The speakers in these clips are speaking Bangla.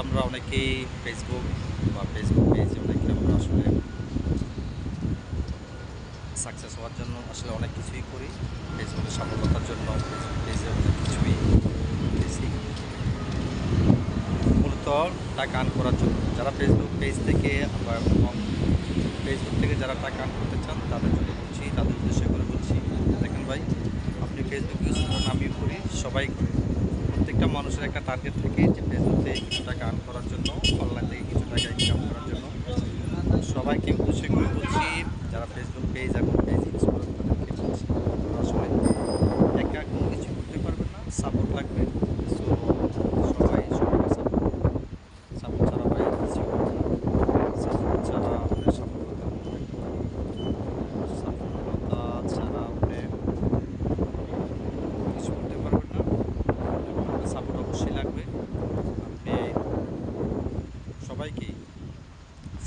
আমরা অনেকেই ফেসবুক বা ফেসবুক পেজে অনেকে আমরা আসলে সাকসেস হওয়ার জন্য আসলে অনেক কিছুই করি। ফেসবুকে সফলতার জন্য ফেসবুক পেজে অনেক কিছুই করতেছি, মূলত টাকা আর্ন করার জন্য। যারা ফেসবুক পেজ থেকে এবং ফেসবুক থেকে যারা টাকা আর্ন করতে চান তাদের জন্য বলছি, তাদের উদ্দেশ্য করে বলছি, দেখেন ভাই, আপনি ফেসবুক ইউজ করেন, আমিও করি, সবাই করে। প্রত্যেকটা মানুষের একটা টার্গেট থাকে যে ফেসবুক থেকে কিছু টাকা আর্ন করার জন্য, অনলাইন থেকে কিছু টাকা ইনকাম করার জন্য। সবাইকে উদ্দেশ্য করে বলছি, যারা ফেসবুক পেজ এবং পেজ ইউজ করেন তাদেরকে বলছি, আপনারা আসলে একা কোনো কিছু করতে পারবেন না, সাপোর্ট লাগবে। সো সবাই সবাইকে সাপোর্ট করবেন। সাপোর্ট ছাড়া ভাই কিছু হবে না। সাপোর্ট ছাড়া আপনি সফলতা কোনো একটা পাবেন না। সফলতা ছাড়া আপনি কিছু করতে পারবেন না এবং আপনার সাপোর্ট অবশ্যই লাগবে। আপনি সবাইকেই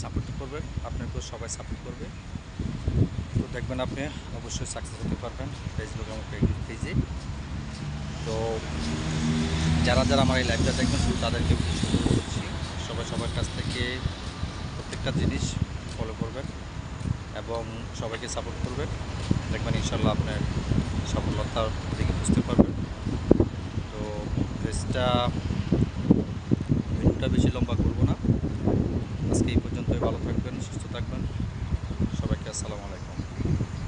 সাপোর্ট করবেন, আপনাকেও সবাই সাপোর্ট করবে। তো দেখবেন আপনি অবশ্যই সাকসেস হতে পারবেন ফেসবুক এবং পেজে। তো যারা যারা আমার এই লাইভটা দেখবেন শুধু তাদেরকে উদ্দেশ্য করে বলছি, সবাই সবার কাছ থেকে প্রত্যেকটা জিনিস ফলো করবেন এবং সবাইকে সাপোর্ট করবেন। দেখবেন ইনশাল্লাহ আপনার সফলতার দিকে বুঝতে পারবেন। তো ভিডিওটা বেশি লম্বা করব না, আজকে এই পর্যন্তই। ভালো থাকবেন, সুস্থ থাকবেন, সবাইকে আসসালামু আলাইকুম।